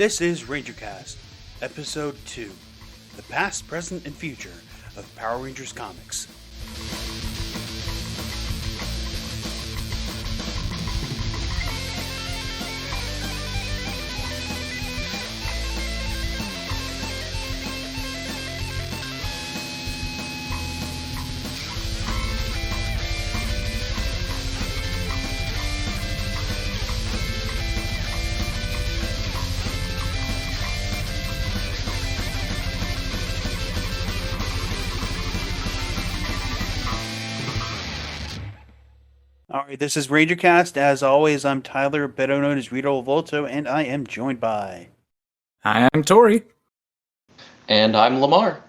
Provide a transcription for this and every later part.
This is Rangercast, Episode 2, The Past, Present, and Future of Power Rangers Comics. All right, this is Rangercast. As always, I'm Tyler, better known as Rito Volto, and I am joined by... Hi, I'm Tori. And I'm Lamar.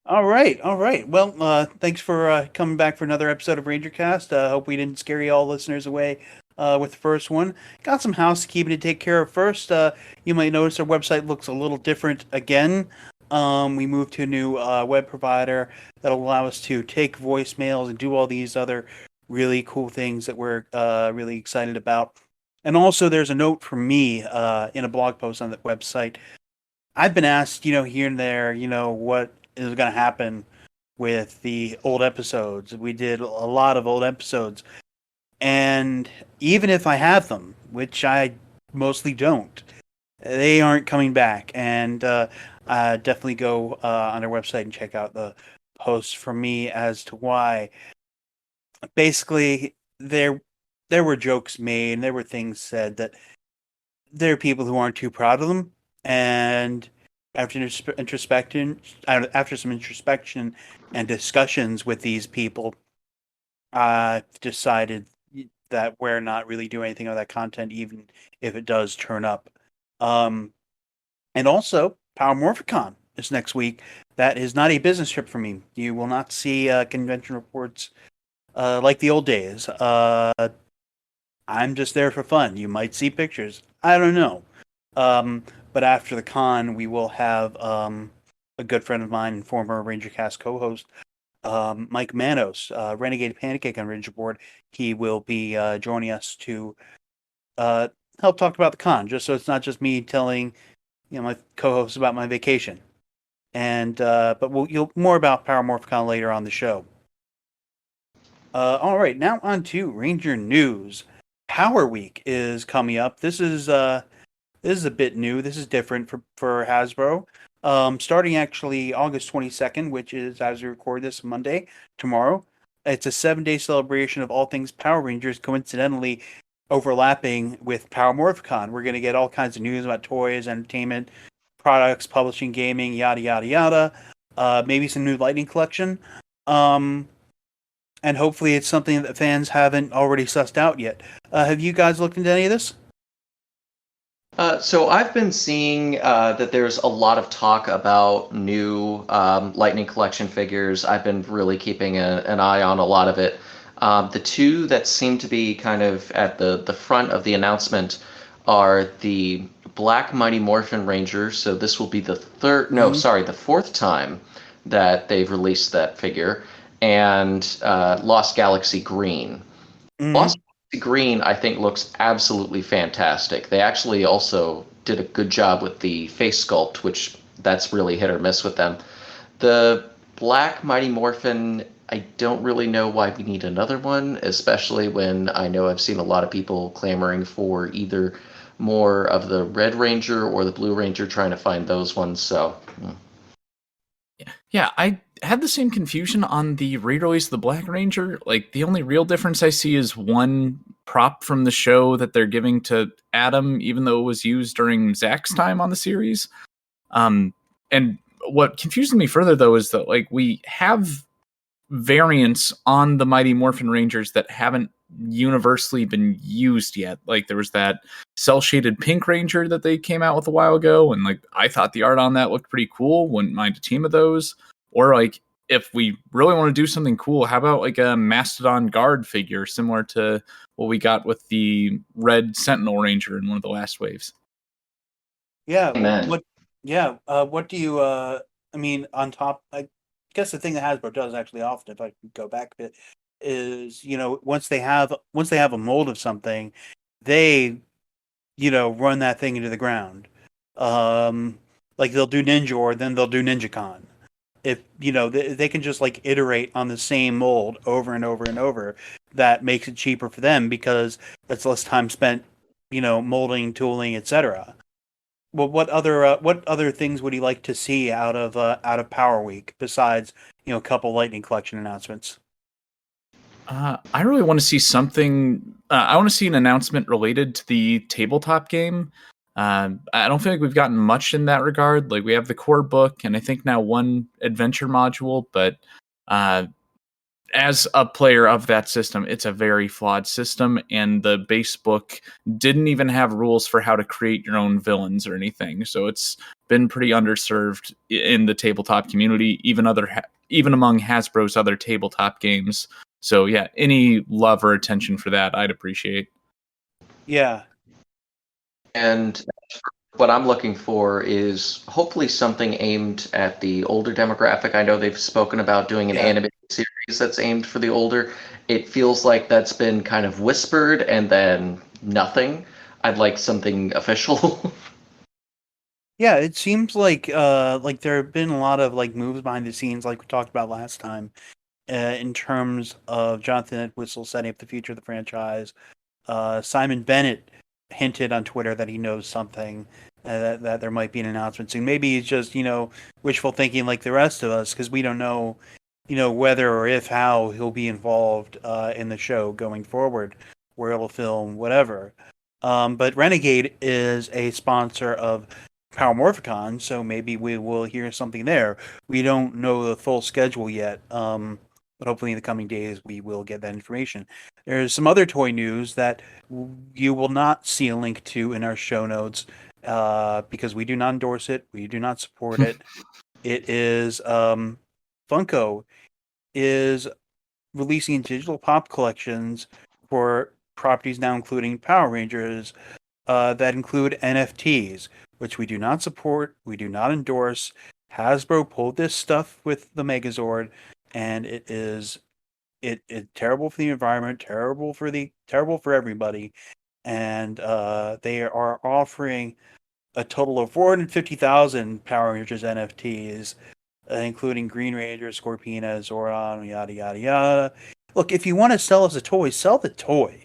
All right. Well, thanks for coming back for another episode of Rangercast. Hope we didn't scare you all listeners away with the first one. Got some housekeeping to take care of first. You might notice our website looks a little different again. We moved to a new web provider that'll allow us to take voicemails and do all these other really cool things that we're really excited about. And also there's a note from me in a blog post on the website. I've been asked, here and there, what is going to happen with the old episodes. We did a lot of old episodes. And even if I have them, which I mostly don't, they aren't coming back. And definitely go on our website and check out the posts from me as to why. Basically, there were jokes made, and there were things said that there are people who aren't too proud of them, and after some introspection and discussions with these people, I've decided that we're not really doing anything on that content, even if it does turn up. And also, Power Morphicon is next week. That is not a business trip for me. You will not see convention reports like the old days. I'm just there for fun. You might see pictures. I don't know. But after the con, we will have a good friend of mine and former Rangercast co-host, Mike Manos, Renegade Pancake on Ranger Board. He will be joining us to help talk about the con, just so it's not just me telling my co-hosts about my vacation. And but you'll more about Power Morphicon later on the show. All right, now on to Ranger news. Power Week is coming up. This is a bit new. This is different for Hasbro. Starting actually August 22nd, which is, as we record this, Monday, tomorrow. It's a 7-day celebration of all things Power Rangers, coincidentally overlapping with Power Morphicon. We're going to get all kinds of news about toys, entertainment, products, publishing, gaming, yada, yada, yada. Maybe some new Lightning Collection. And hopefully it's something that fans haven't already sussed out yet. Have you guys looked into any of this? So I've been seeing that there's a lot of talk about new Lightning Collection figures. I've been really keeping an eye on a lot of it. The two that seem to be kind of at the front of the announcement are the Black Mighty Morphin Ranger. So this will be the the fourth time that they've released that figure. And Lost Galaxy Green. Lost Galaxy Green, I think, looks absolutely fantastic. They actually also did a good job with the face sculpt, which that's really hit or miss with them. The Black Mighty Morphin, I don't really know why we need another one, especially when I know I've seen a lot of people clamoring for either more of the Red Ranger or the Blue Ranger, trying to find those ones. So, Yeah, I had the same confusion on the re-release of the Black Ranger. Like, the only real difference I see is one prop from the show that they're giving to Adam, even though it was used during Zach's time on the series. And what confuses me further, though, is that we have variants on the Mighty Morphin Rangers that haven't universally been used yet. Like, there was that cell-shaded Pink Ranger that they came out with a while ago, and I thought the art on that looked pretty cool. Wouldn't mind a team of those. Or if we really want to do something cool, how about a Mastodon Guard figure similar to what we got with the Red Sentinel Ranger in one of the last waves? Yeah. Amen. What do you on top? I guess the thing that Hasbro does actually often, if I can go back a bit, is once they have a mold of something, they run that thing into the ground. Like they'll do Ninja, or then they'll do NinjaCon. If they can just like iterate on the same mold over and over and over, that makes it cheaper for them because that's less time spent, molding, tooling, etc. Well, what other things would you like to see out of Power Week besides a couple Lightning Collection announcements? I really want to see something. I want to see an announcement related to the tabletop game. I don't feel like we've gotten much in that regard. Like we have the core book, and I think now one adventure module. But as a player of that system, it's a very flawed system, and the base book didn't even have rules for how to create your own villains or anything. So it's been pretty underserved in the tabletop community, even among Hasbro's other tabletop games. So yeah, any love or attention for that, I'd appreciate. Yeah, And what I'm looking for is hopefully something aimed at the older demographic. I know they've spoken about doing an Yeah. animated series that's aimed for the older. It feels like that's been kind of whispered and then nothing. I'd like something official. yeah. It seems like there have been a lot of like moves behind the scenes, like we talked about last time, in terms of Jonathan Entwistle setting up the future of the franchise. Simon Bennett hinted on Twitter that he knows something, that there might be an announcement soon. Maybe he's just wishful thinking like the rest of us, because we don't know whether or if how he'll be involved in the show going forward, where it'll film, whatever. But Renegade is a sponsor of Power Morphicon, so maybe we will hear something there. We don't know the full schedule yet, but hopefully in the coming days we will get that information. There's some other toy news that you will not see a link to in our show notes, because we do not endorse it, we do not support it. It is Funko is releasing digital pop collections for properties now including Power Rangers, that include NFTs, which we do not support, we do not endorse. Hasbro pulled this stuff with the Megazord, and it's terrible for the environment, terrible for everybody, and they are offering a total of 450,000 Power Rangers NFTs, including Green Ranger, Scorpina, Zordon, yada yada yada. Look, if you want to sell us a toy, sell the toy.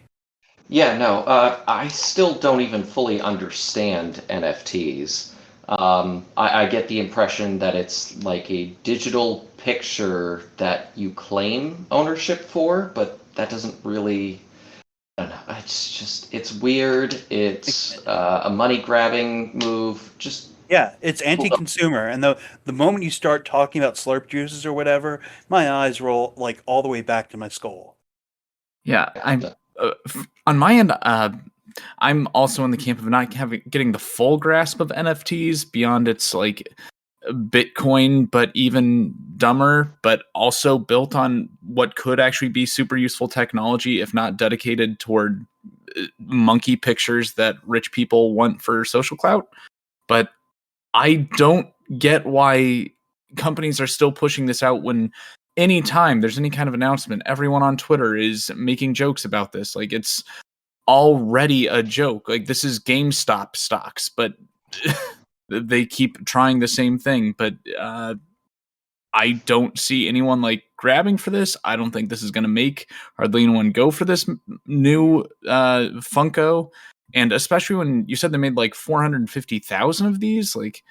Yeah, no, I still don't even fully understand NFTs. I get the impression that it's like a digital picture that you claim ownership for, but that doesn't really. I don't know. It's weird. It's a money grabbing move. Just Yeah, it's anti-consumer, and the moment you start talking about slurp juices or whatever, my eyes roll like all the way back to my skull. Yeah, I'm on my end. I'm also in the camp of not getting the full grasp of NFTs beyond its like Bitcoin, but even dumber, but also built on what could actually be super useful technology, if not dedicated toward monkey pictures that rich people want for social clout. But I don't get why companies are still pushing this out when anytime there's any kind of announcement, everyone on Twitter is making jokes about this. Like it's already a joke. Like this is GameStop stocks, but they keep trying the same thing. But I don't see anyone like grabbing for this. I don't think this is going to make hardly anyone go for this new Funko. And especially when you said they made like 450,000 of these, like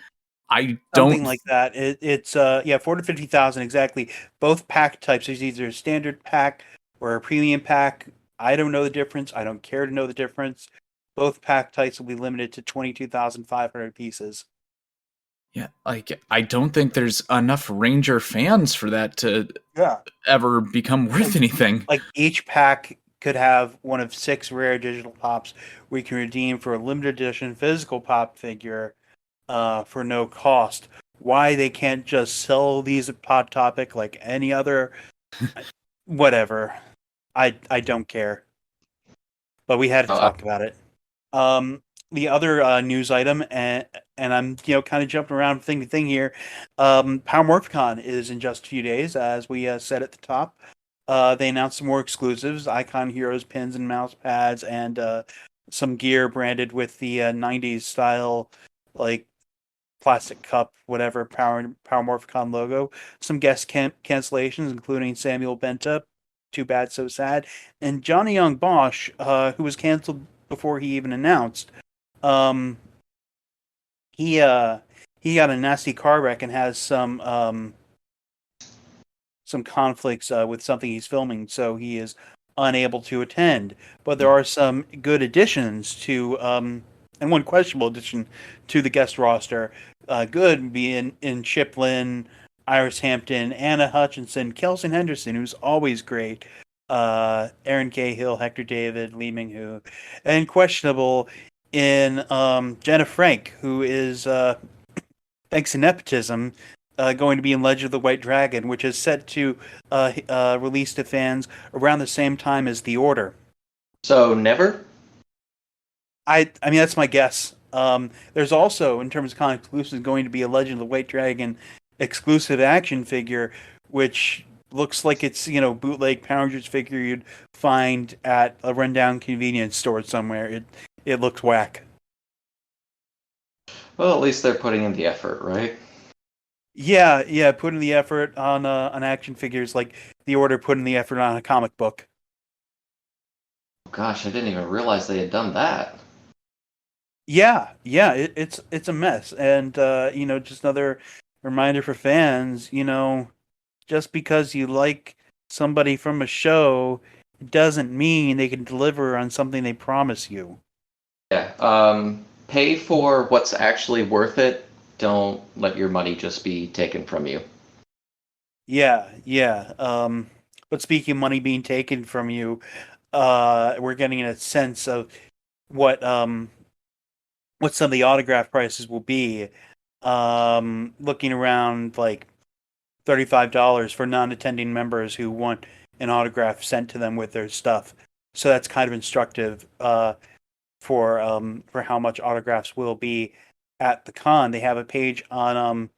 I don't Something like that. It's 450,000 exactly. Both pack types. There's either a standard pack or a premium pack. I don't know the difference. I don't care to know the difference. Both pack types will be limited to 22,500 pieces. Yeah, like I don't think there's enough Ranger fans for that to Yeah. ever become worth anything. Like each pack could have one of 6 rare digital pops we can redeem for a limited edition physical pop figure, for no cost. Why they can't just sell these at Pod Topic like any other, whatever. I don't care. But we had to talk about it. The other news item, and I'm kind of jumping around thing to thing here. Power Morphicon is in just a few days, as we said at the top. They announced some more exclusives: Icon Heroes pins and mouse pads, and some gear branded with the 90s style, like plastic cup, whatever, Power Morphicon logo. Some guest cancellations, including Samuel Benta, Too Bad So Sad, and Johnny Young Bosch, who was canceled before he even announced. Um, he got a nasty car wreck and has some conflicts with something he's filming, so he is unable to attend. But there are some good additions to, and one questionable addition to the guest roster. Good being in Chip Lynn, Iris Hampton, Anna Hutchinson, Kelson Henderson, who's always great, Aaron Cahill, Hector David, Lee Ming Hu, and questionable in Jenna Frank, who is, thanks to nepotism, going to be in Legend of the White Dragon, which is set to release to fans around the same time as The Order. So never? I mean, that's my guess. There's also, in terms of con exclusives, going to be a Legend of the White Dragon exclusive action figure, which looks like it's, bootleg Power Rangers figure you'd find at a rundown convenience store somewhere. It looks whack. Well, at least they're putting in the effort, right? Yeah, putting the effort on action figures like The Order putting the effort on a comic book. Gosh, I didn't even realize they had done that. Yeah, it's a mess, and just another reminder for fans. Just because you like somebody from a show doesn't mean they can deliver on something they promise you. Yeah. Pay for what's actually worth it. Don't let your money just be taken from you. Yeah. But speaking of money being taken from you, we're getting a sense of what some of the autograph prices will be. Looking around like $35 for non-attending members who want an autograph sent to them with their stuff. So that's kind of instructive for how much autographs will be at the con. They have a page on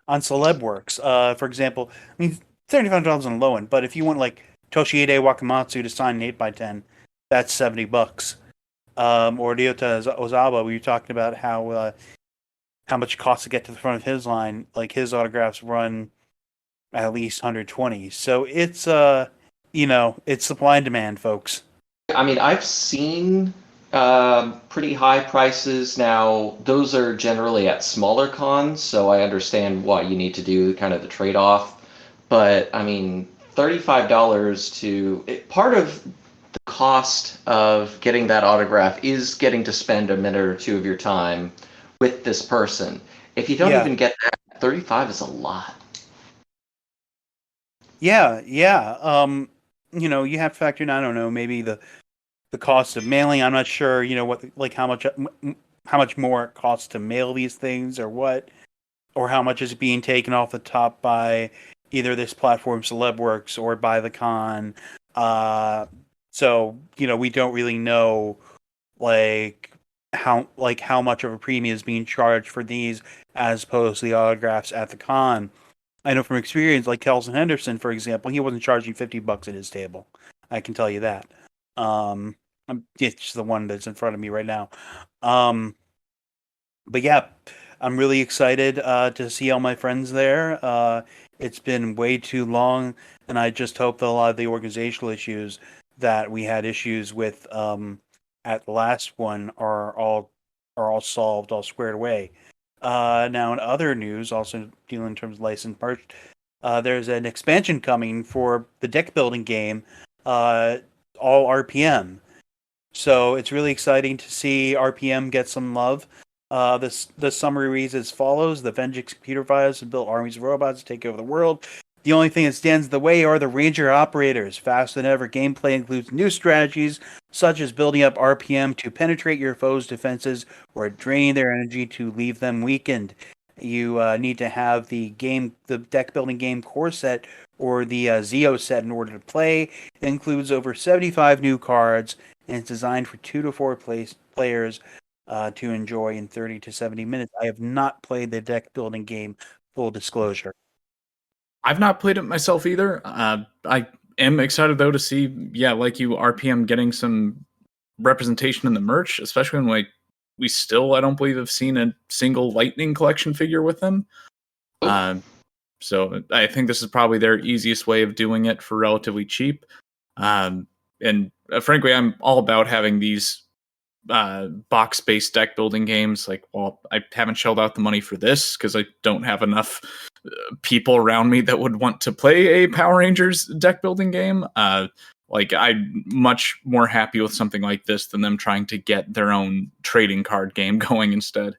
Celebworks. For example, I mean $35 on the low end, but if you want like Toshiide Wakamatsu to sign an 8x10, that's $70. Or Ryota Ozawa, we were talking about how much it costs to get to the front of his line. Like his autographs run at least 120. So it's supply and demand, folks. I mean, I've seen pretty high prices now. Those are generally at smaller cons, so I understand why you need to do kind of the trade-off. But I mean, $35 part of the cost of getting that autograph is getting to spend a minute or two of your time with this person. If you don't even get that, 35 is a lot. Yeah. You have to factor in, I don't know, maybe the cost of mailing. I'm not sure, how much more it costs to mail these things or what, or how much is being taken off the top by either this platform Celebworks or by the con. So, we don't really know how much of a premium is being charged for these as opposed to the autographs at the con. I know from experience, like Kelson Henderson, for example, he wasn't charging $50 at his table. I can tell you that. It's the one that's in front of me right now. But yeah, I'm really excited to see all my friends there. It's been way too long, and I just hope that a lot of the organizational issues that we had issues with at the last one are all solved, all squared away. Now, in other news, also dealing in terms of licensed merch, there's an expansion coming for the deck building game, all RPM. So it's really exciting to see RPM get some love. The summary reads as follows: the Vengeance computer virus has built armies of robots to take over the world. The only thing that stands in the way are the Ranger operators. Faster than ever, gameplay includes new strategies, such as building up RPM to penetrate your foe's defenses or draining their energy to leave them weakened. You need to have the deck building game core set or the Zeo set in order to play. It includes over 75 new cards, and it's designed for 2 to 4 players to enjoy in 30 to 70 minutes. I have not played the deck building game, full disclosure. I've not played it myself either. I am excited though to see, like you, RPM getting some representation in the merch, especially when we still, I don't believe, have seen a single Lightning collection figure with them. So I think this is probably their easiest way of doing it for relatively cheap. And frankly, I'm all about having these box-based deck building games. Like, well, I haven't shelled out the money for this because I don't have enough people around me that would want to play a Power Rangers deck building game. Like, I'm much more happy with something like this than them trying to get their own trading card game going instead.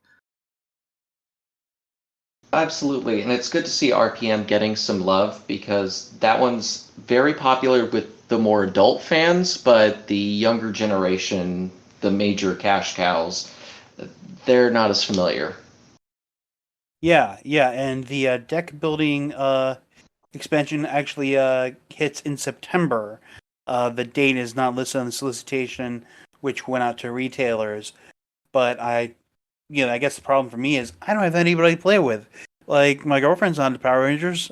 Absolutely, and it's good to see RPM getting some love because that one's very popular with the more adult fans, but the younger generation, the major cash cows, they're not as familiar. Yeah, and the deck building expansion actually hits in September. The date is not listed on the solicitation, which went out to retailers. But I guess the problem for me is I don't have anybody to play with. Like, my girlfriend's on the Power Rangers.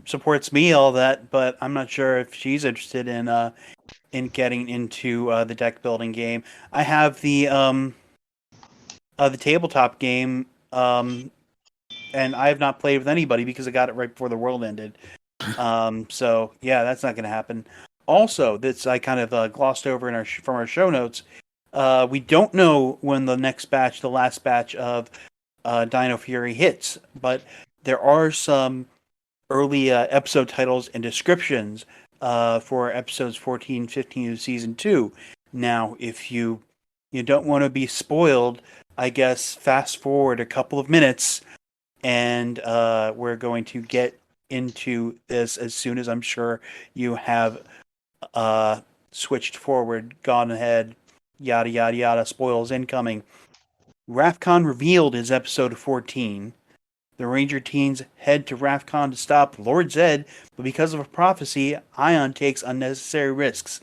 Supports me, all that, but I'm not sure if she's interested in getting into the deck building game. I have the tabletop game, and I have not played with anybody because I got it right before the world ended. So yeah, that's not going to happen. Also, this I kind of glossed over from our show notes. We don't know when the last batch of Dino Fury hits, but there are some early episode titles and descriptions for episodes 14, 15 of season 2. Now, if you don't want to be spoiled, I guess fast forward a couple of minutes, and we're going to get into this as soon as I'm sure you have switched forward, gone ahead, yada yada yada, spoils incoming. Rafcon revealed is episode 14. The Ranger teens head to Rafcon to stop Lord Zed, but because of a prophecy, Ion takes unnecessary risks.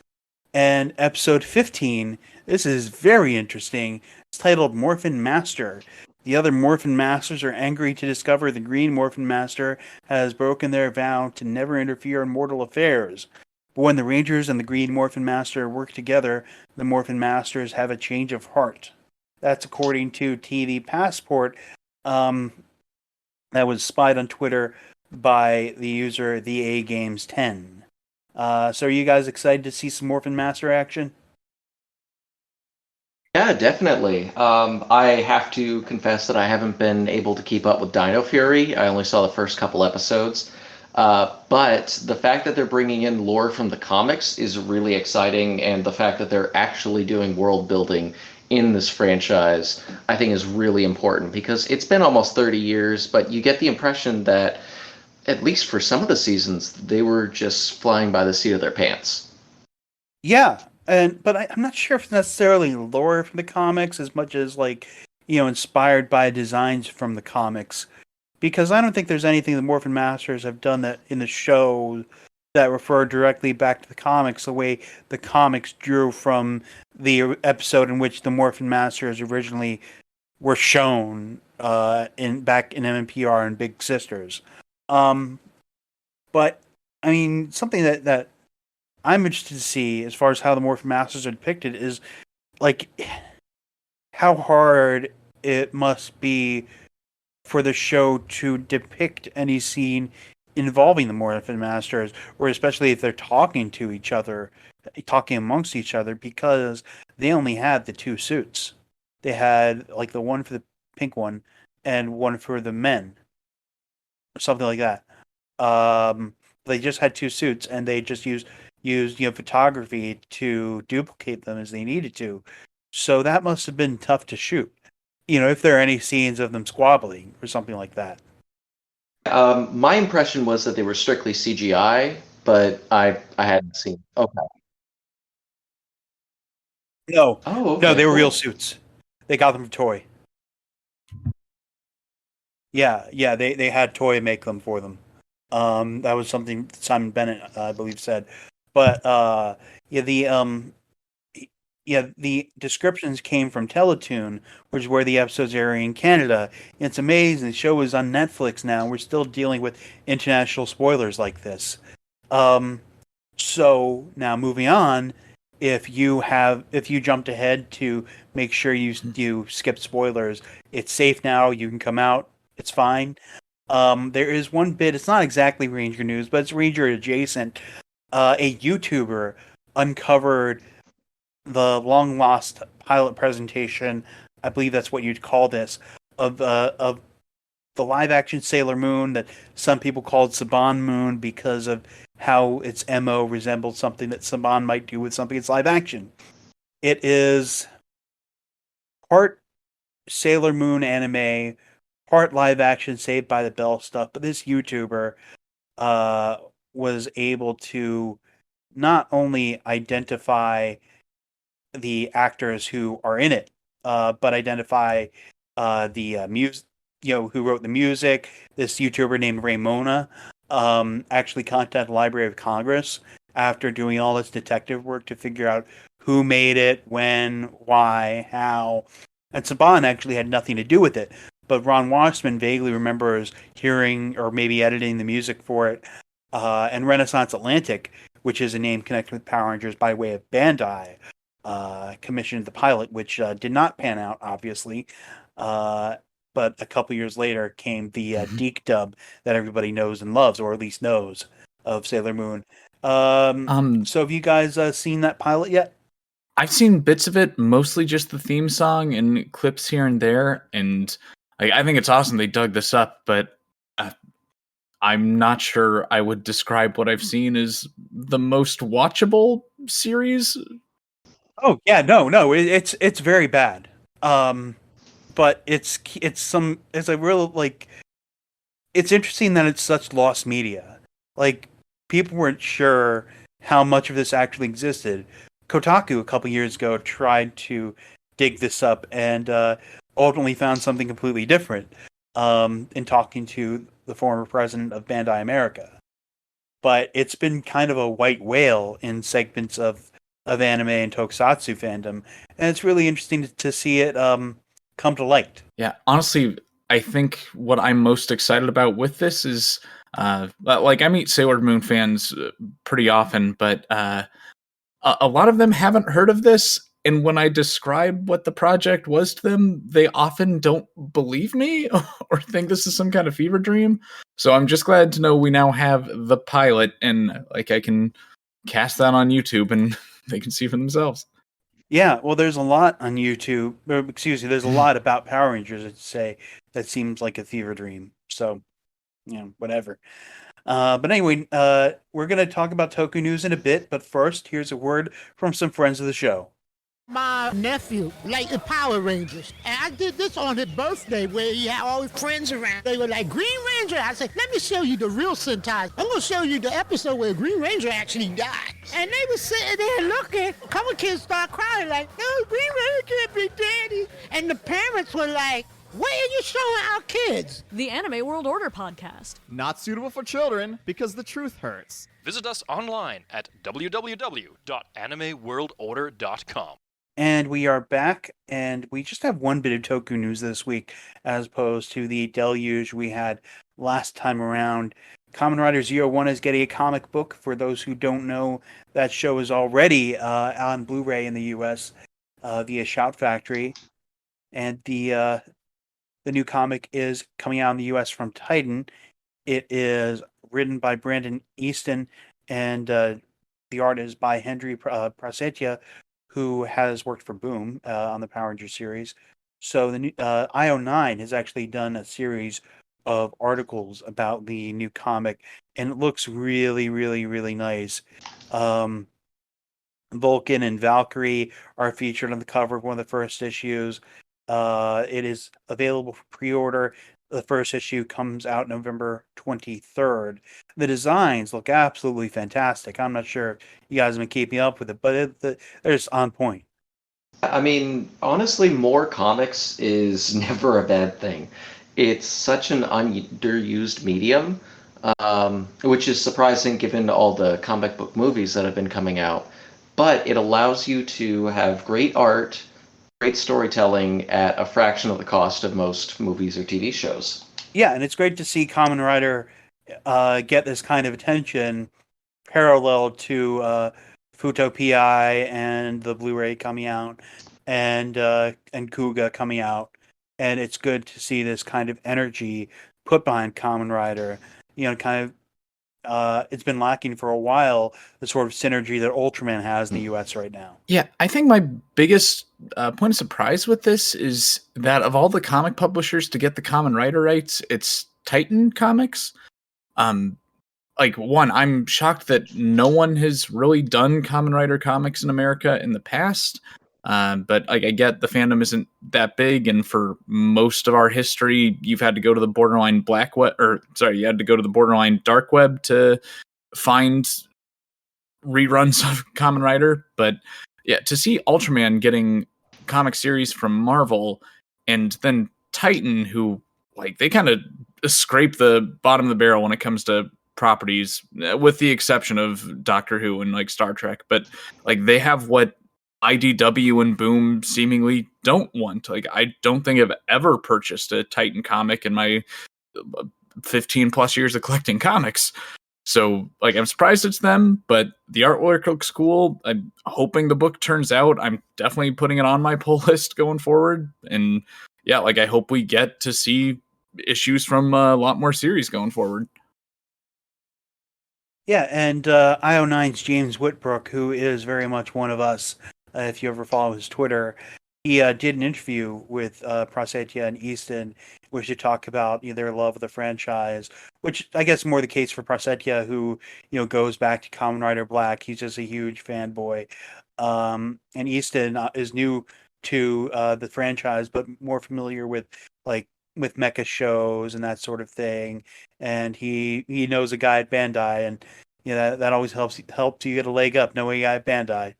And episode 15, this is very interesting. It's titled Morphin Master. The other Morphin Masters are angry to discover the Green Morphin Master has broken their vow to never interfere in mortal affairs. But when the Rangers and the Green Morphin Master work together, the Morphin Masters have a change of heart. That's according to TV Passport. That was spied on Twitter by the user TheAGames10. So are you guys excited to see some Morphin Master action? Yeah, definitely. I have to confess that I haven't been able to keep up with Dino Fury. I only saw the first couple episodes. But the fact that they're bringing in lore from the comics is really exciting, and the fact that they're actually doing world building in this franchise, I think, is really important because it's been almost 30 years, but you get the impression that, at least for some of the seasons, they were just flying by the seat of their pants. Yeah, but I'm not sure if it's necessarily lore from the comics as much as inspired by designs from the comics, because I don't think there's anything the Morphin Masters have done that in the show that refer directly back to the comics the way the comics drew from the episode in which the Morphin Masters originally were shown back in MMPR and Big Sisters. But I mean, something that I'm interested to see as far as how the Morphin Masters are depicted is like how hard it must be for the show to depict any scene involving the Morphin Masters, or especially if they're talking to each other, talking amongst each other, because they only had the two suits. They had like the one for the pink one and one for the men, or something like that. They just had two suits, and they just used photography to duplicate them as they needed to. So that must have been tough to shoot. If there are any scenes of them squabbling or something like that. My impression was that they were strictly CGI, but I hadn't seen. Okay. No. Oh, okay, No, they were real cool. suits. They got them from Toy. Yeah, they had Toy make them for them. That was something Simon Bennett, I believe, said. But the descriptions came from Teletoon, which is where the episodes air in Canada. It's amazing. The show is on Netflix now. We're still dealing with international spoilers like this. So now moving on, if you jumped ahead to make sure you skip spoilers, it's safe now. You can come out. It's fine. There is one bit. It's not exactly Ranger news, but it's Ranger adjacent. A YouTuber uncovered the long lost pilot presentation. I believe that's what you'd call this of the live action Sailor Moon that some people called Saban Moon because of how its MO resembled something that Saban might do with something that's live action. It is part Sailor Moon anime, part live action Saved by the Bell stuff, but this YouTuber was able to not only identify the actors who are in it, but identify the music, who wrote the music. This YouTuber named Raymona actually contacted the Library of Congress after doing all this detective work to figure out who made it, when, why, how. And Saban actually had nothing to do with it, but Ron Wassman vaguely remembers hearing or maybe editing the music for it. And Renaissance Atlantic, which is a name connected with Power Rangers by way of Bandai, commissioned the pilot, which did not pan out, obviously. But a couple years later came the Deke dub that everybody knows and loves, or at least knows, of Sailor Moon. So have you guys seen that pilot yet? I've seen bits of it, mostly just the theme song and clips here and there, and I think it's awesome they dug this up, but I'm not sure I would describe what I've seen as the most watchable series. Oh yeah, no, it's very bad. But it's a real, like, it's interesting that it's such lost media. Like, people weren't sure how much of this actually existed. Kotaku a couple years ago tried to dig this up and ultimately found something completely different in talking to the former president of Bandai America. But it's been kind of a white whale in segments of anime and tokusatsu fandom, and it's really interesting to see it come to light. Yeah, honestly, I think what I'm most excited about with this is, like, I meet Sailor Moon fans pretty often, but a lot of them haven't heard of this, and when I describe what the project was to them, they often don't believe me or think this is some kind of fever dream. So I'm just glad to know we now have the pilot, and like I can cast that on YouTube and they can see for themselves. Yeah, well, there's a lot on YouTube. There's a lot about Power Rangers, I'd say, that seems like a fever dream. So, whatever. But anyway, we're going to talk about Toku News in a bit. But first, here's a word from some friends of the show. My nephew liked the Power Rangers, and I did this on his birthday where he had all his friends around. They were like, Green Ranger. I said, let me show you the real Sentai. I'm going to show you the episode where Green Ranger actually died. And they were sitting there looking. A couple kids started crying like, no, Green Ranger can't be daddy. And the parents were like, why are you showing our kids? The Anime World Order podcast. Not suitable for children because the truth hurts. Visit us online at www.animeworldorder.com. And we are back, and we just have one bit of Toku news this week, as opposed to the deluge we had last time around. Kamen Rider 01 is getting a comic book. For those who don't know, that show is already on Blu-ray in the U.S. Via Shout Factory, and the new comic is coming out in the U.S. from Titan. It is written by Brandon Easton, and the art is by Henry Prasetya, who has worked for Boom on the Power Rangers series. So the new, IO9 has actually done a series of articles about the new comic, and it looks really, really, really nice. Vulcan and Valkyrie are featured on the cover of one of the first issues. It is available for pre-order. The first issue comes out November 23rd. The designs look absolutely fantastic. I'm not sure if you guys have been keeping up with it, but they're just on point. I mean, honestly, more comics is never a bad thing. It's such an underused medium, which is surprising given all the comic book movies that have been coming out. But it allows you to have great art, great storytelling at a fraction of the cost of most movies or TV shows. Yeah, and it's great to see Kamen Rider get this kind of attention parallel to Futo PI and the Blu-ray coming out, and Kuga coming out, and it's good to see this kind of energy put behind Kamen Rider. Kind of it's been lacking for a while, the sort of synergy that Ultraman has in the U.S. right now. Yeah, I think my biggest point of surprise with this is that of all the comic publishers to get the Kamen Rider rights, it's Titan Comics. One, I'm shocked that no one has really done Kamen Rider comics in America in the past. But I get the fandom isn't that big, and for most of our history, you've had to go to the borderline you had to go to the borderline dark web to find reruns of Kamen Rider. But yeah, to see Ultraman getting comic series from Marvel, and then Titan, who they kind of scrape the bottom of the barrel when it comes to properties, with the exception of Doctor Who and Star Trek, but they have what IDW and Boom seemingly don't want. I don't think I've ever purchased a Titan comic in my 15 plus years of collecting comics. So I'm surprised it's them, but the artwork looks cool. I'm hoping the book turns out. I'm definitely putting it on my pull list going forward. And yeah, I hope we get to see issues from a lot more series going forward. Yeah, and IO9's James Whitbrook, who is very much one of us, if you ever follow his Twitter, he did an interview with Prasetya and Easton, which they talk about their love of the franchise, which I guess more the case for Prasetya, who goes back to Kamen Rider Black. He's just a huge fanboy, and Easton is new to the franchise, but more familiar with mecha shows and that sort of thing. And he knows a guy at Bandai, and that always helps you get a leg up knowing a guy at Bandai.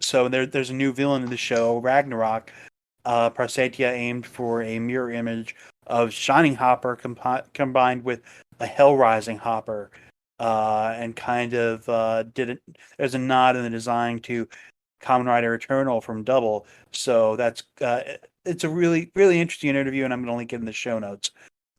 So there's a new villain in the show, Ragnarok. Prasetya aimed for a mirror image of Shining Hopper combined with a Hell Rising Hopper, and kind of there's a nod in the design to Kamen Rider Eternal from Double. So that's it's a really, really interesting interview, and I'm going to link it in the show notes.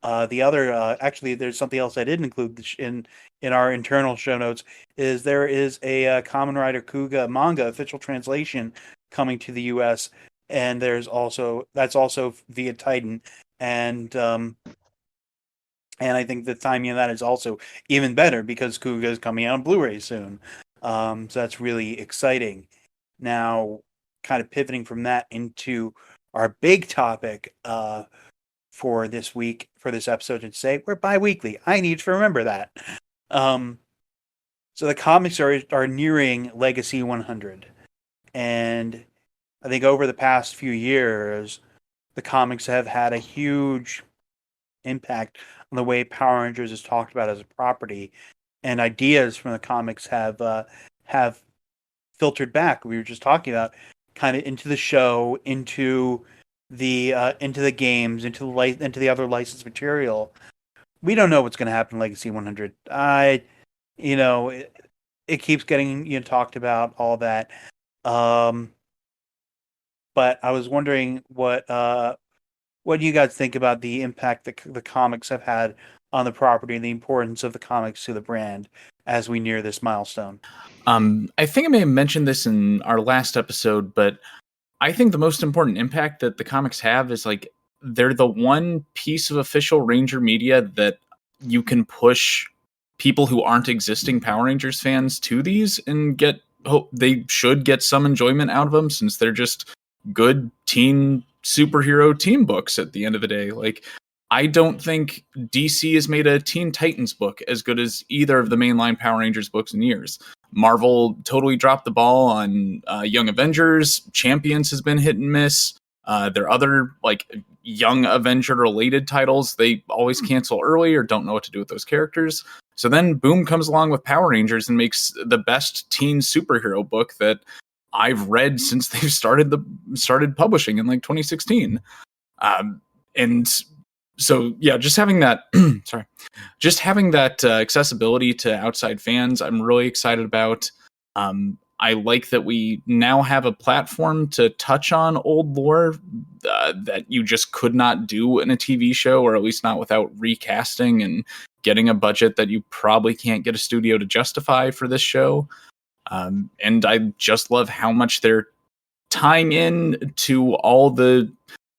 The other, actually, there's something else I didn't include in our internal show notes. There is a Kamen Rider Kuga manga official translation coming to the U.S., and that's also via Titan, and I think the timing of that is also even better because Kuga is coming out on Blu-ray soon. So that's really exciting. Now, kind of pivoting from that into our big topic for this week, for this episode, to say we're bi-weekly. I need to remember that. So the comics are nearing Legacy 100, and I think over the past few years, the comics have had a huge impact on the way Power Rangers is talked about as a property, and ideas from the comics have filtered back. We were just talking about kind of into the show, into the games, into the other licensed material. We don't know what's going to happen in Legacy 100. It keeps getting talked about, all that. But I was wondering what do you guys think about the impact that the comics have had on the property and the importance of the comics to the brand as we near this milestone? I think I may have mentioned this in our last episode, but I think the most important impact that the comics have is they're the one piece of official Ranger media that you can push people who aren't existing Power Rangers fans to these and they should get some enjoyment out of them, since they're just good teen superhero team books at the end of the day. I don't think DC has made a Teen Titans book as good as either of the mainline Power Rangers books in years. Marvel totally dropped the ball on Young Avengers. Champions has been hit and miss. There are other Young Avenger related titles they always cancel early or don't know what to do with those characters. So then Boom comes along with Power Rangers and makes the best teen superhero book that I've read since they've started publishing in 2016. And so yeah, just having that accessibility to outside fans, I'm really excited about. I like that we now have a platform to touch on old lore that you just could not do in a TV show, or at least not without recasting and getting a budget that you probably can't get a studio to justify for this show. And I just love how much they're tying in to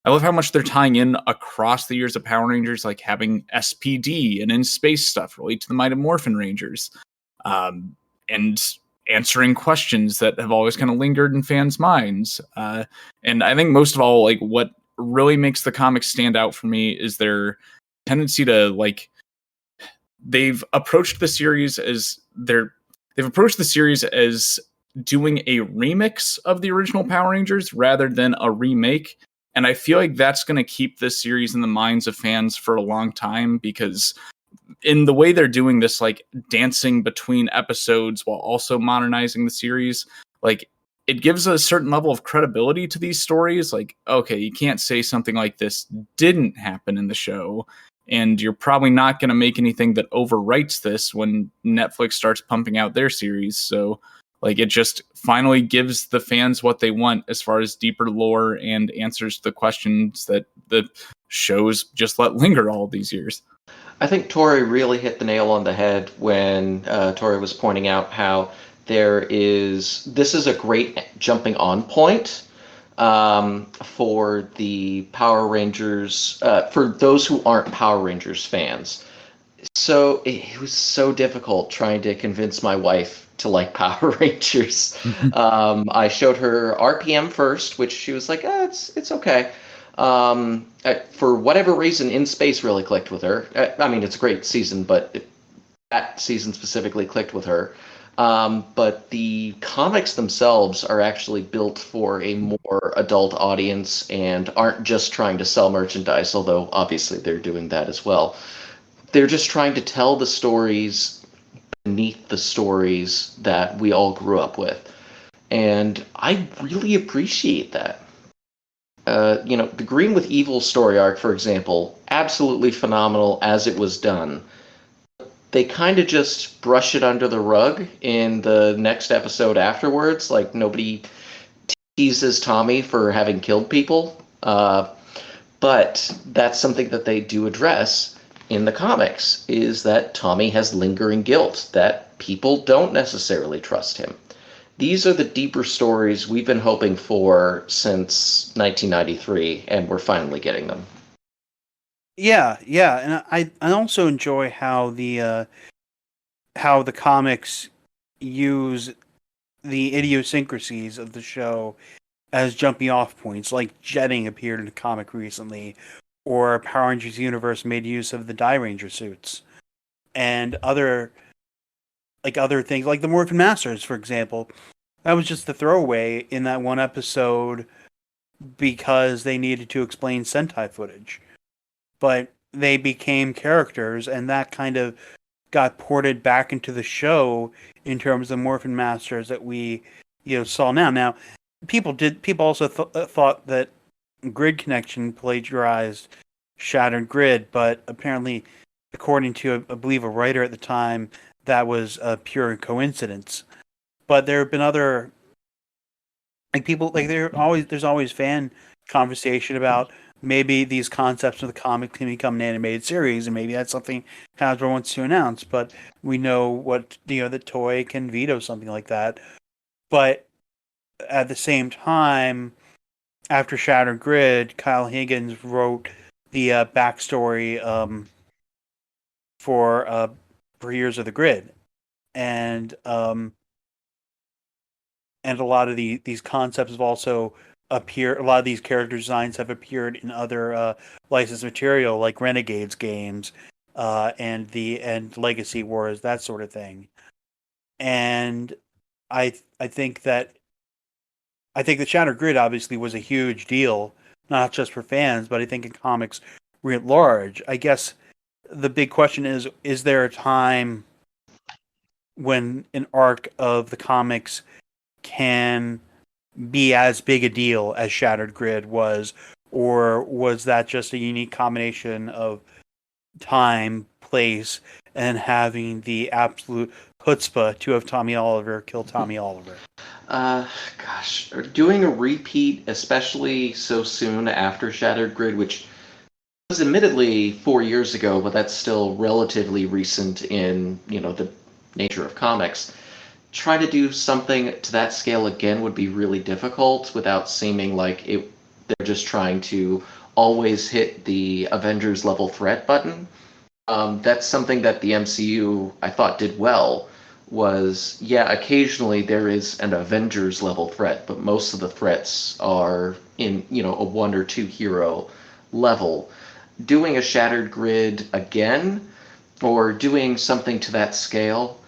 I love how much they're tying in across the years of Power Rangers, like having SPD and in space stuff relate to the Mighty Morphin Rangers, and answering questions that have always kind of lingered in fans' minds. And I think most of all, like what really makes the comics stand out for me is their tendency to they've approached the series as doing a remix of the original Power Rangers rather than a remake. And I feel like that's going to keep this series in the minds of fans for a long time, because in the way they're doing this, like dancing between episodes while also modernizing the series, like it gives a certain level of credibility to these stories. Like, okay, you can't say something like this didn't happen in the show, and you're probably not going to make anything that overwrites this when Netflix starts pumping out their series. So like it just finally gives the fans what they want as far as deeper lore and answers to the questions that the shows just let linger all these years. I think Tori really hit the nail on the head when Tori was pointing out how this is a great jumping on point for the Power Rangers, for those who aren't Power Rangers fans. So it was so difficult trying to convince my wife to like Power Rangers. I showed her RPM first, which she was like, it's okay. For whatever reason, In Space really clicked with her. I mean, it's a great season, but that season specifically clicked with her. But the comics themselves are actually built for a more adult audience and aren't just trying to sell merchandise, although obviously they're doing that as well. They're just trying to tell the stories beneath the stories that we all grew up with. And I really appreciate that. The Green with Evil story arc, for example, absolutely phenomenal as it was done. They kind of just brush it under the rug in the next episode afterwards. Like, nobody teases Tommy for having killed people. But that's something that they do address in the comics, is that Tommy has lingering guilt, that people don't necessarily trust him. These are the deeper stories we've been hoping for since 1993, and we're finally getting them. Yeah, and I also enjoy how the comics use the idiosyncrasies of the show as jumping off points, like jetting appeared in a comic recently, or Power Rangers Universe made use of the Die Ranger suits, and other things, like the Morphin Masters, for example. That was just the throwaway in that one episode because they needed to explain Sentai footage. But they became characters, and that kind of got ported back into the show in terms of Morphin Masters that we saw now. Now, people also thought that Grid Connection plagiarized Shattered Grid, but apparently, according to I believe a writer at the time, that was a pure coincidence. But there have been other there's always fan conversation about maybe these concepts of the comic can become an animated series, and maybe that's something Hasbro wants to announce. But we know that Toei can veto something like that. But at the same time, after Shattered Grid, Kyle Higgins wrote the backstory for Years of the Grid, and a lot of these concepts have also appeared. A lot of these character designs have appeared in other licensed material, like Renegades games, and Legacy Wars, that sort of thing. And I think that Shattered Grid obviously was a huge deal, not just for fans, but I think in comics writ large. I guess the big question is there a time when an arc of the comics can be as big a deal as Shattered Grid was, or was that just a unique combination of time, place, and having the absolute chutzpah to have Tommy Oliver kill Tommy Oliver? Doing a repeat, especially so soon after Shattered Grid, which was admittedly 4 years ago, but that's still relatively recent in the nature of comics. try to do something to that scale again would be really difficult without seeming like they're just trying to always hit the Avengers level threat button. That's something that the MCU I thought did well. Was yeah, occasionally there is an Avengers level threat, but most of the threats are in a one or two hero level. Doing a Shattered Grid again, or doing something to that scale,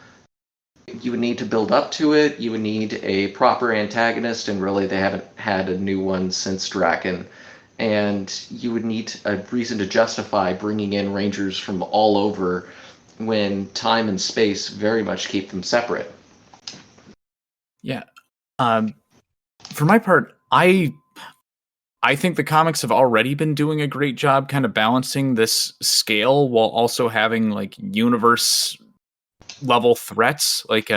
you would need to build up to it. You would need a proper antagonist, and really they haven't had a new one since Draken. And you would need a reason to justify bringing in Rangers from all over when time and space very much keep them separate. Yeah. For my part, I think the comics have already been doing a great job kind of balancing this scale while also having like universe level threats. Like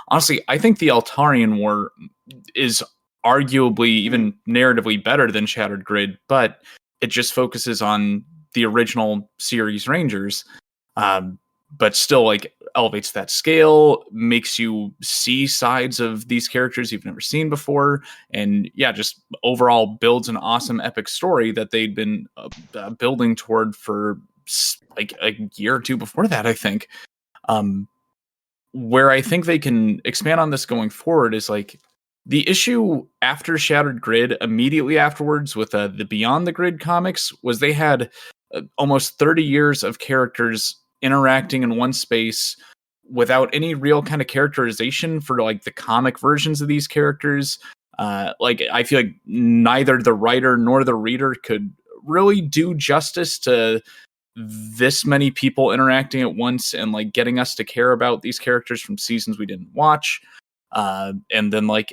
honestly, I think the Altarian War is arguably even narratively better than Shattered Grid, but it just focuses on the original series Rangers. But still like elevates that scale, makes you see sides of these characters you've never seen before, and yeah, just overall builds an awesome epic story that they'd been building toward for like a year or two before that, I think. Where I think they can expand on this going forward is like the issue after Shattered Grid, immediately afterwards with the Beyond the Grid comics, was they had almost 30 years of characters interacting in one space without any real kind of characterization for like the comic versions of these characters. Like I feel like neither the writer nor the reader could really do justice to this many people interacting at once and like getting us to care about these characters from seasons we didn't watch, and then like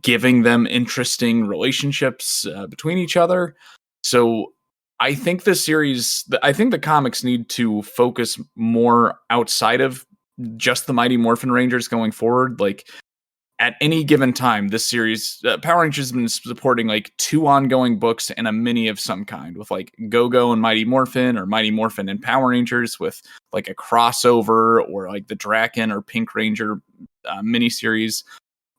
giving them interesting relationships between each other. So I think the comics need to focus more outside of just the Mighty Morphin Rangers going forward. Like at any given time, this series, Power Rangers has been supporting like 2 ongoing books and a mini of some kind, with like Go-Go and Mighty Morphin, or Mighty Morphin and Power Rangers, with like a crossover, or like the Draken or Pink Ranger miniseries.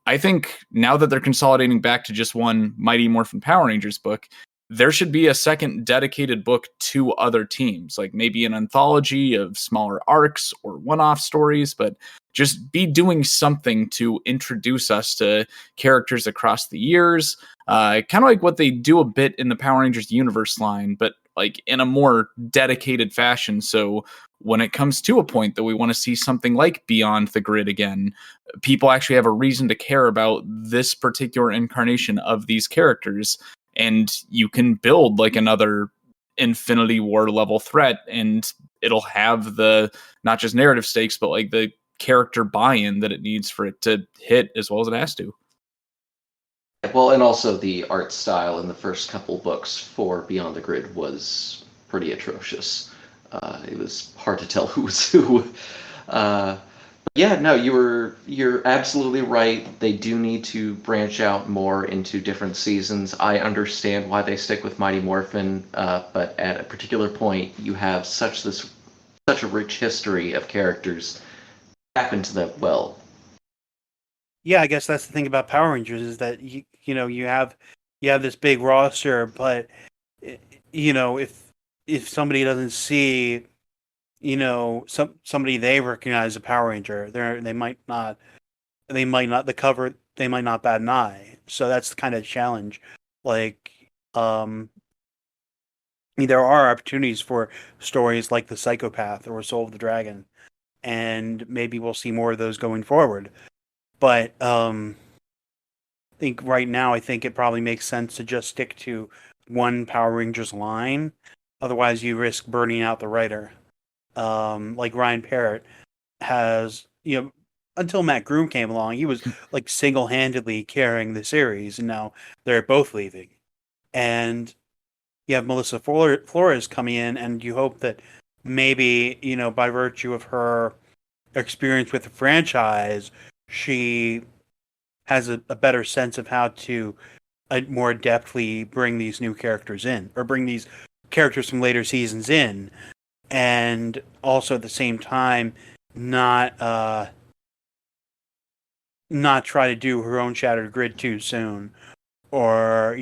I think now that they're consolidating back to just one Mighty Morphin Power Rangers book, there should be a second dedicated book to other teams, like maybe an anthology of smaller arcs or one-off stories, but just be doing something to introduce us to characters across the years. Kind of like what they do a bit in the Power Rangers universe line, but like in a more dedicated fashion. So when it comes to a point that we want to see something like Beyond the Grid again, people actually have a reason to care about this particular incarnation of these characters. And you can build like another Infinity War level threat, and it'll have the not just narrative stakes, but like the character buy-in that it needs for it to hit as well as it has to. Well, and also the art style in the first couple books for Beyond the Grid was pretty atrocious. It was hard to tell who was who. Yeah, no, you're absolutely right. They do need to branch out more into different seasons. I understand why they stick with Mighty Morphin, but at a particular point, you have such a rich history of characters. Tap into that well. Yeah, I guess that's the thing about Power Rangers, is that you have this big roster, but if somebody doesn't see somebody they recognize a Power Ranger, they might not bat an eye. So that's the kind of challenge. Like there are opportunities for stories like The Psychopath or Soul of the Dragon, and maybe we'll see more of those going forward. But I think right now, it probably makes sense to just stick to one Power Rangers line. Otherwise, you risk burning out the writer. Like Ryan Parrott has, until Matt Groom came along, he was like single-handedly carrying the series, and now they're both leaving. And you have Melissa Flores coming in, and you hope that maybe, by virtue of her experience with the franchise, she has a better sense of how to more adeptly bring these new characters in, or bring these characters from later seasons in, and also at the same time not not try to do her own Shattered Grid too soon, or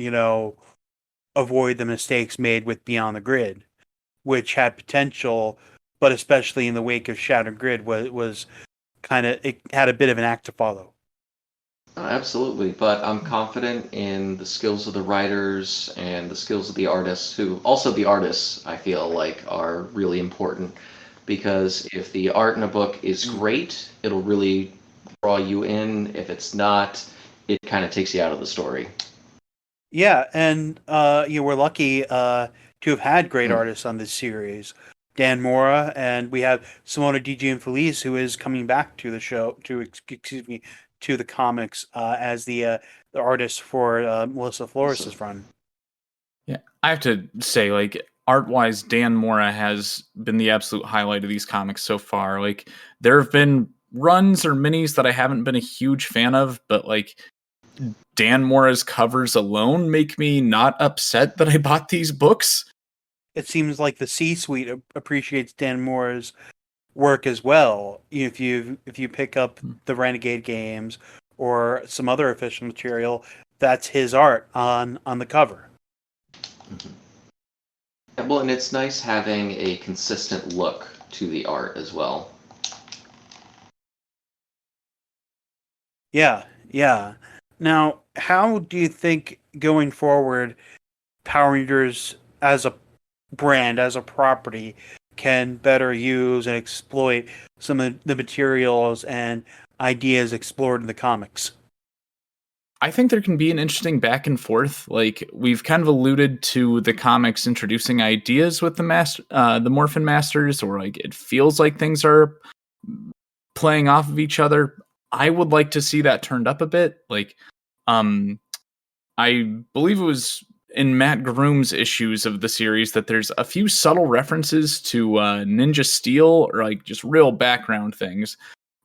avoid the mistakes made with Beyond the Grid, which had potential, but especially in the wake of Shattered Grid was kind of, it had a bit of an act to follow. Absolutely, but I'm confident in the skills of the writers and the skills of the artists, who also the artists I feel like are really important, because if the art in a book is great, it'll really draw you in. If it's not, it kind of takes you out of the story. Yeah, and we're lucky to have had great artists on this series. Dan Mora, and we have Simona Di Gianfelice, who is coming back to the show, to the comics as the artist for Melissa Flores' run. Yeah, I have to say, like, art-wise, Dan Mora has been the absolute highlight of these comics so far. Like, there have been runs or minis that I haven't been a huge fan of, but, like, Dan Mora's covers alone make me not upset that I bought these books. It seems like the C-suite appreciates Dan Mora's work as well. If you pick up the Renegade games or some other official material, that's his art on the cover. Mm-hmm. Well, and it's nice having a consistent look to the art as well. Yeah. Now, how do you think going forward, Power Rangers as a brand, as a property, can better use and exploit some of the materials and ideas explored in the comics? I think there can be an interesting back and forth. Like, we've kind of alluded to the comics introducing ideas with the Morphin Masters, or like it feels like things are playing off of each other. I would like to see that turned up a bit. Like, I believe it was in Matt Groom's issues of the series that there's a few subtle references to Ninja Steel, or like just real background things.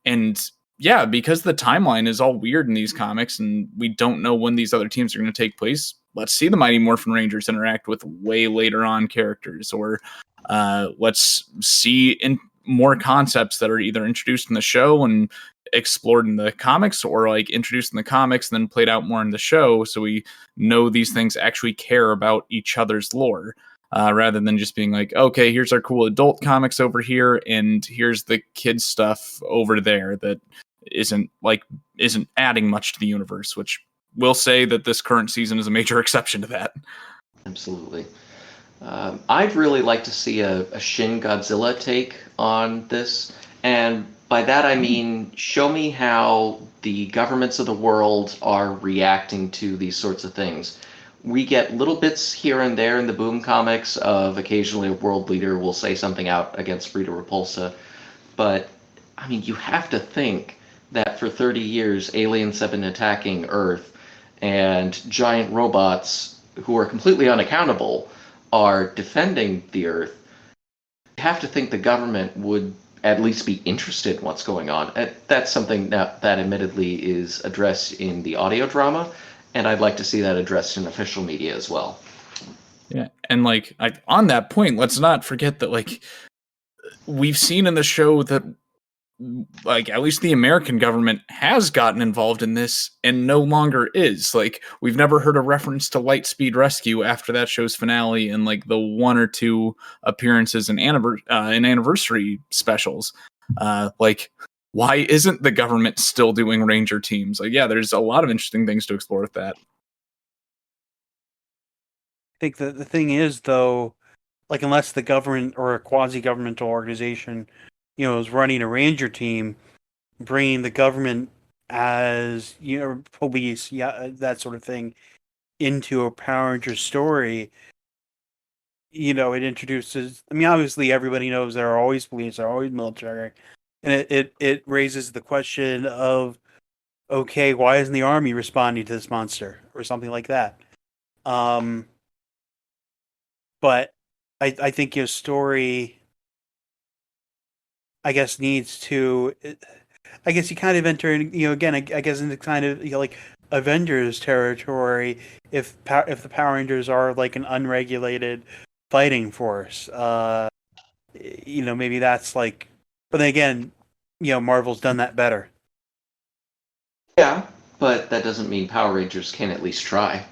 And yeah, because the timeline is all weird in these comics and we don't know when these other teams are going to take place, let's see the Mighty Morphin Rangers interact with way later on characters, or let's see in more concepts that are either introduced in the show and explored in the comics, or like introduced in the comics and then played out more in the show, so we know these things actually care about each other's lore, rather than just being like, okay, here's our cool adult comics over here and here's the kids stuff over there that isn't adding much to the universe, which will say that this current season is a major exception to that. Absolutely. I'd really like to see a Shin Godzilla take on this. And by that I mean, show me how the governments of the world are reacting to these sorts of things. We get little bits here and there in the Boom comics of occasionally a world leader will say something out against Rita Repulsa. But, I mean, you have to think that for 30 years, aliens have been attacking Earth, and giant robots who are completely unaccountable are defending the Earth. You have to think the government would at least be interested in what's going on. That's something that admittedly is addressed in the audio drama, and I'd like to see that addressed in official media as well. Yeah, and like on that point, let's not forget that like we've seen in the show that like at least the American government has gotten involved in this and no longer is. Like, we've never heard a reference to Lightspeed Rescue after that show's finale and like the one or two appearances in anniversary specials. Like, why isn't the government still doing Ranger teams? Like, yeah, there's a lot of interesting things to explore with that. I think that the thing is, though, like, unless the government or a quasi-governmental organization, is running a Ranger team, bringing the government as, police, that sort of thing, into a Power Ranger story, it introduces, I mean, obviously everybody knows there are always police, there are always military, and it raises the question of, okay, why isn't the army responding to this monster, or something like that? But I think your story, I guess, needs to. I guess you kind of enter in, again, I guess into kind of like Avengers territory if the Power Rangers are like an unregulated fighting force. Maybe that's like, but then again, Marvel's done that better. Yeah, but that doesn't mean Power Rangers can at least try.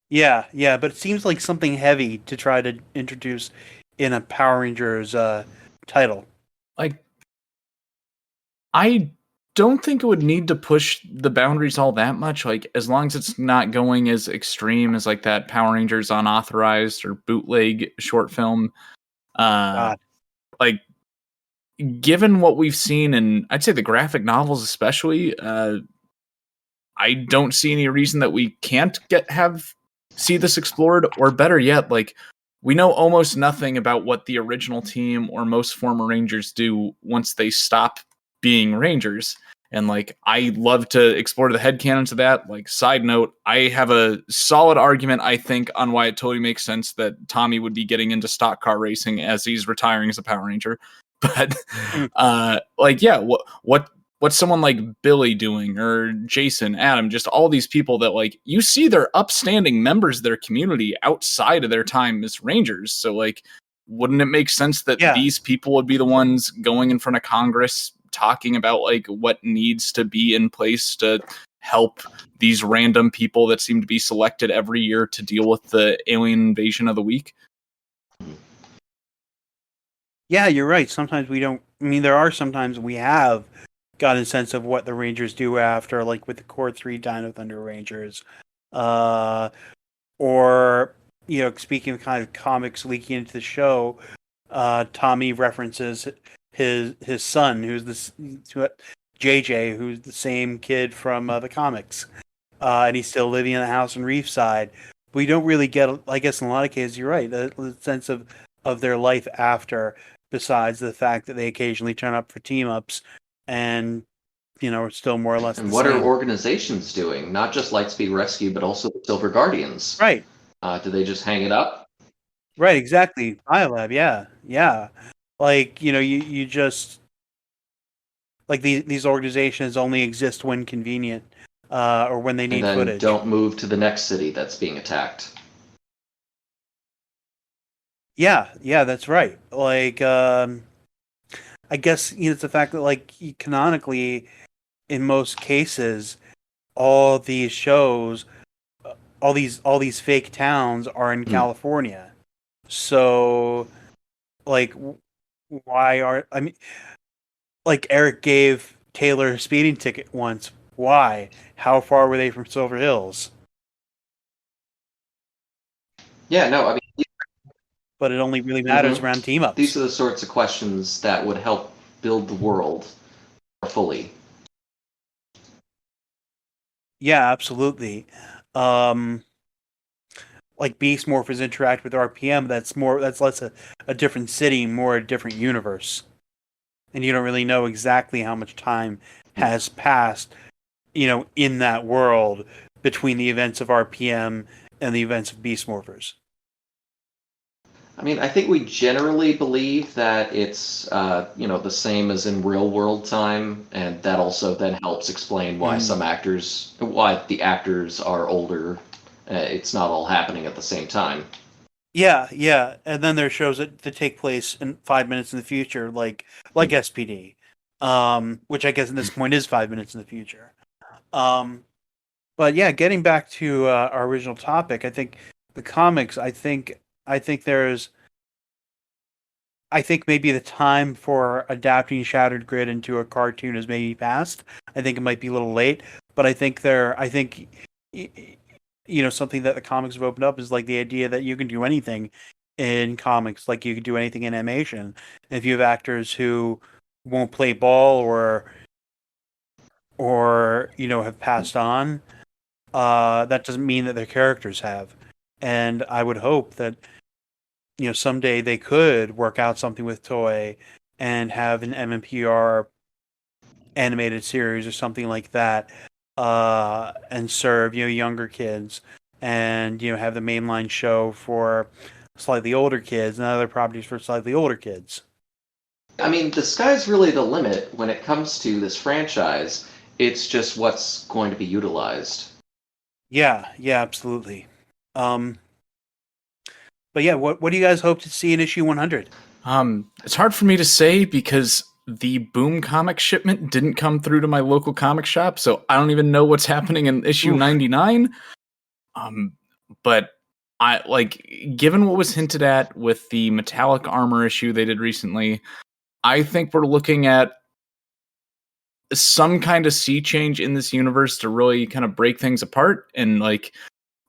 Yeah, yeah, but it seems like something heavy to try to introduce in a Power Rangers title. Like, I don't think it would need to push the boundaries all that much. Like, as long as it's not going as extreme as like that Power Rangers Unauthorized or bootleg short film. God. Like, given what we've seen, and I'd say the graphic novels especially, I don't see any reason that we can't see this explored, or better yet, like, we know almost nothing about what the original team or most former Rangers do once they stop being Rangers. And like, I love to explore the headcanons of that. Like, side note, I have a solid argument, I think, on why it totally makes sense that Tommy would be getting into stock car racing as he's retiring as a Power Ranger. But like, yeah, what's someone like Billy doing, or Jason, Adam, just all these people that, like, you see they're upstanding members of their community outside of their time as Rangers. So like, wouldn't it make sense that these people would be the ones going in front of Congress talking about like what needs to be in place to help these random people that seem to be selected every year to deal with the alien invasion of the week? Yeah, you're right. Sometimes we don't. I mean, there are sometimes we have got a sense of what the Rangers do after, like with the Core 3 Dino Thunder Rangers. Or, you know, speaking of kind of comics leaking into the show, Tommy references his son, who's JJ, who's the same kid from the comics. And he's still living in the house in Reefside. We don't really get, I guess in a lot of cases, you're right, the sense of their life after, besides the fact that they occasionally turn up for team-ups and, you know, are still more or less And the what same. are organizations doing? Not just Lightspeed Rescue, but also the Silver Guardians. Right. Do they just hang it up? Right, exactly. Biolab, yeah. Yeah. Like, you know, you just, like, these organizations only exist when convenient, or when they And need then footage. don't move to the next city that's being attacked. Yeah, that's right. Like, I guess, you know, it's the fact that, like, canonically, in most cases, all these shows, all these fake towns are in California. So, like, I mean, like, Eric gave Taylor a speeding ticket once. Why? How far were they from Silver Hills? Yeah, no, I mean, But it only really matters around team-ups. these are the sorts of questions that would help build the world more fully. Yeah, absolutely. Like Beast Morphers interact with RPM, that's less a different city, more a different universe. And you don't really know exactly how much time has passed, you know, in that world between the events of RPM and the events of Beast Morphers. I mean, I think we generally believe that it's, you know, the same as in real world time, and that also then helps explain why why the actors are older. It's not all happening at the same time. Yeah, and then there are shows that take place in 5 minutes in the future, like SPD, which I guess at this point is 5 minutes in the future. But yeah, getting back to our original topic, I think the comics. I think maybe the time for adapting Shattered Grid into a cartoon has maybe passed. I think it might be a little late, but I think you know, something that the comics have opened up is like the idea that you can do anything in comics, like you can do anything in animation. If you have actors who won't play ball or you know, have passed on, that doesn't mean that their characters have. And I would hope that, you know, someday they could work out something with Toei and have an MMPR animated series or something like that, and serve, you know, younger kids, and, you know, have the mainline show for slightly older kids and other properties for slightly older kids. I mean, the sky's really the limit when it comes to this franchise. It's just what's going to be utilized. Yeah, absolutely. But yeah, what do you guys hope to see in issue 100? It's hard for me to say because the Boom comic shipment didn't come through to my local comic shop, so I don't even know what's happening in issue 99. But I given what was hinted at with the metallic armor issue they did recently, I think we're looking at some kind of sea change in this universe to really kind of break things apart and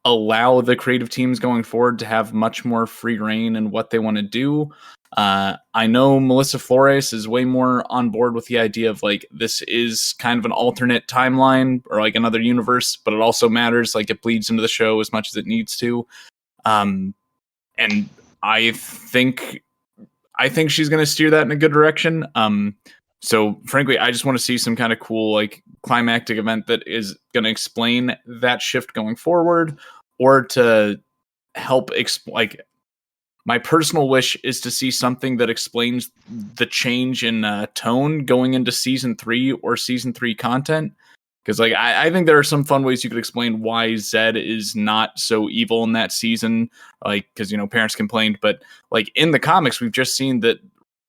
allow the creative teams going forward to have much more free reign in what they want to do. I know Melissa Flores is way more on board with the idea of this is kind of an alternate timeline or another universe, but it also matters. It bleeds into the show as much as it needs to. And I think she's going to steer that in a good direction. So frankly, I just want to see some kind of cool climactic event that is going to explain that shift going forward, or to help my personal wish is to see something that explains the change in tone going into season 3 or season 3 content. Because I think there are some fun ways you could explain why Zed is not so evil in that season. Because parents complained, but in the comics we've just seen that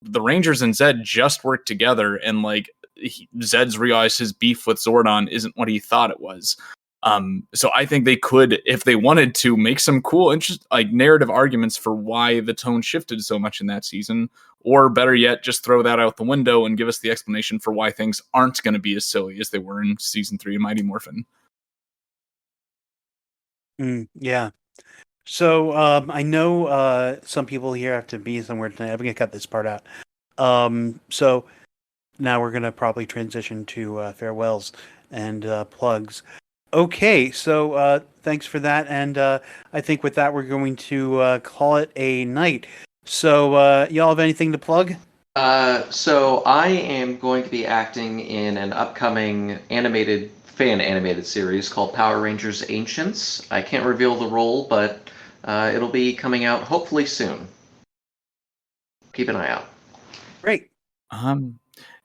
the Rangers and Zed just worked together, and Zed's realized his beef with Zordon isn't what he thought it was. So I think they could, if they wanted to, make some cool, narrative arguments for why the tone shifted so much in that season, or better yet, just throw that out the window and give us the explanation for why things aren't going to be as silly as they were in season 3 of Mighty Morphin. Yeah. So I know some people here have to be somewhere tonight. I'm going to cut this part out. So now we're going to probably transition to farewells and plugs. Okay, so thanks for that. And I think with that, we're going to call it a night. So y'all have anything to plug? So I am going to be acting in an upcoming fan animated series called Power Rangers Ancients. I can't reveal the role, but it'll be coming out hopefully soon. Keep an eye out. Great.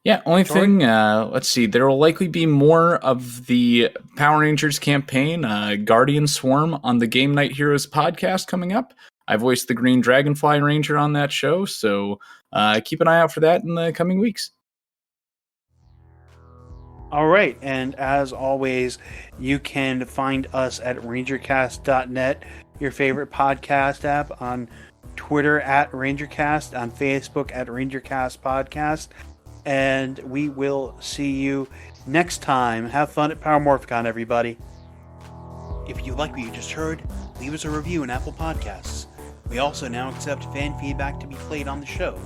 Yeah, only thing, let's see, there will likely be more of the Power Rangers campaign, Guardian Swarm, on the Game Night Heroes podcast coming up. I voiced the Green Dragonfly Ranger on that show, so keep an eye out for that in the coming weeks. All right, and as always, you can find us at rangercast.net, your favorite podcast app, on Twitter at Rangercast, on Facebook at Rangercast Podcast, and we will see you next time. Have fun at Power Morphicon, everybody. If you like what you just heard, leave us a review in Apple Podcasts. We also now accept fan feedback to be played on the show.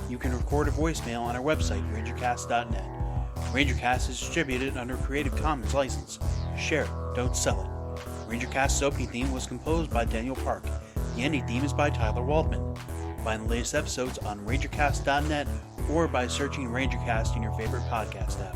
You can record a voicemail on our website, rangercast.net. Rangercast is distributed under Creative Commons license. Share it, don't sell it. Rangercast's opening theme was composed by Daniel Park. The ending theme is by Tyler Waldman. Find the latest episodes on rangercast.net or by searching Rangercast in your favorite podcast app.